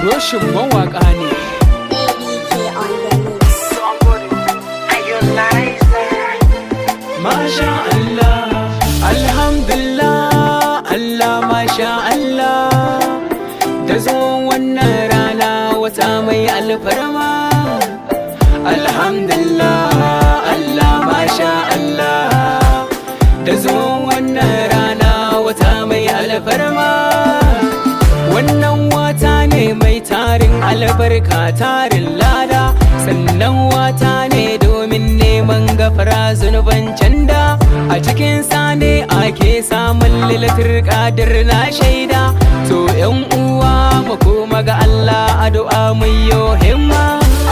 Buroshin mawaƙa ne. Masha Allah, alhamdulillah, Allah masha Allah. Da zuwan wannan rana wata mai alfarma. Alhamdulillah, Allah masha Allah. Da zuwan wannan rana wata mai alfarma. Wannan wata ne mai tarin albarka, tarin lada. Sannan wata ne domin neman gafara zunuban canda. A cikin sa ne ake samun lilatul qadir na shaida. To yan uwa mu koma ga Allah addu'a mu yo himma.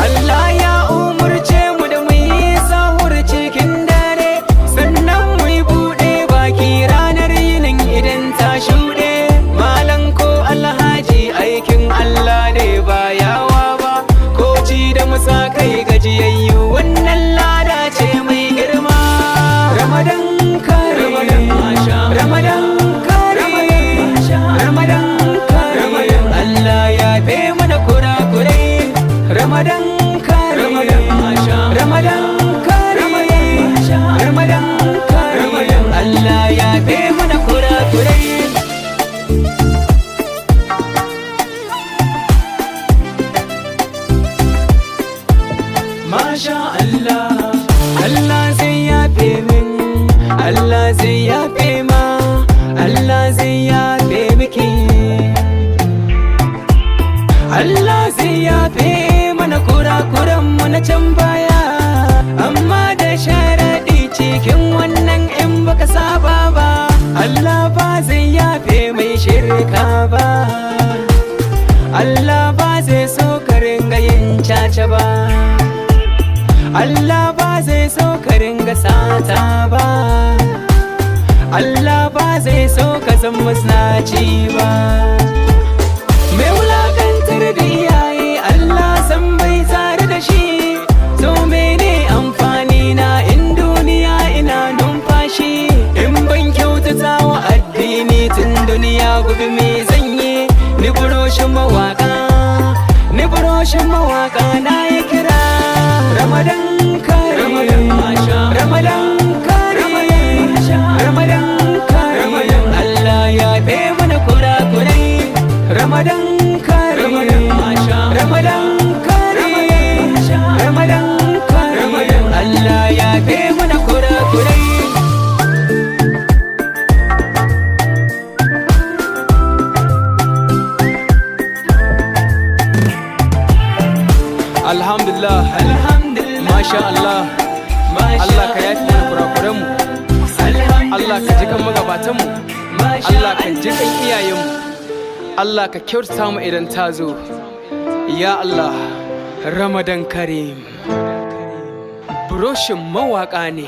Allah ya umurce mu da mu yi sahur cikin dare, sannan mu yi buɗe baki ranar yinin idan ta shuɗe. Malam ko alhaji aikin Allah ne ba yawa ba, ko ci da musa kai gajiyayyu wannan lada ce mai girma. Ramadan kare, Ramadan kare, Ramadan kare, Allah ya fe mana kurakurai. Ramadan kare, Ramadan kare, Ramadan kare, Allah ya fe mana kurakurai. Masha Allah, Allah zai yafe min, Allah zai yafe ma, Allah zai yafe miki. Allah zai yafe mana kurakuranmu na can baya, amma da sharaɗi cikin wannan in baka saba ba. Allah ba zai yafe mai shirka ba, Allah ba zai so ka ringa yin caca ba, Allah ba zai so ka ringa sata ba, Allah ba zai so ka zan musnaci ba. Mai wulakantar da iyaye Allah san bai tsare da shi. To mene amfani na in duniya ina numfashi, in ban kyautata wa addini tun duniya gobe me zanye. Ni buroshin mawaka, ni buroshin mawaka na yi kira. Ramadan kare, Ramadan kare, Ramadan kare, Allah ya fe mana kurakurai. Ramadan kare, Ramadan kare, Ramadan kare, Allah ya fe mana kurakurai. Alhamdulillah, Masha Allah, Allah ka yafi mana kurakuranmu, Allah ka ji kan magabatanmu, Allah ka ji kan iyayenmu, Allah ka kyautata mu idan ta zo. Ya Allah, Ramadan Karim. Buroshin mawaƙa ne.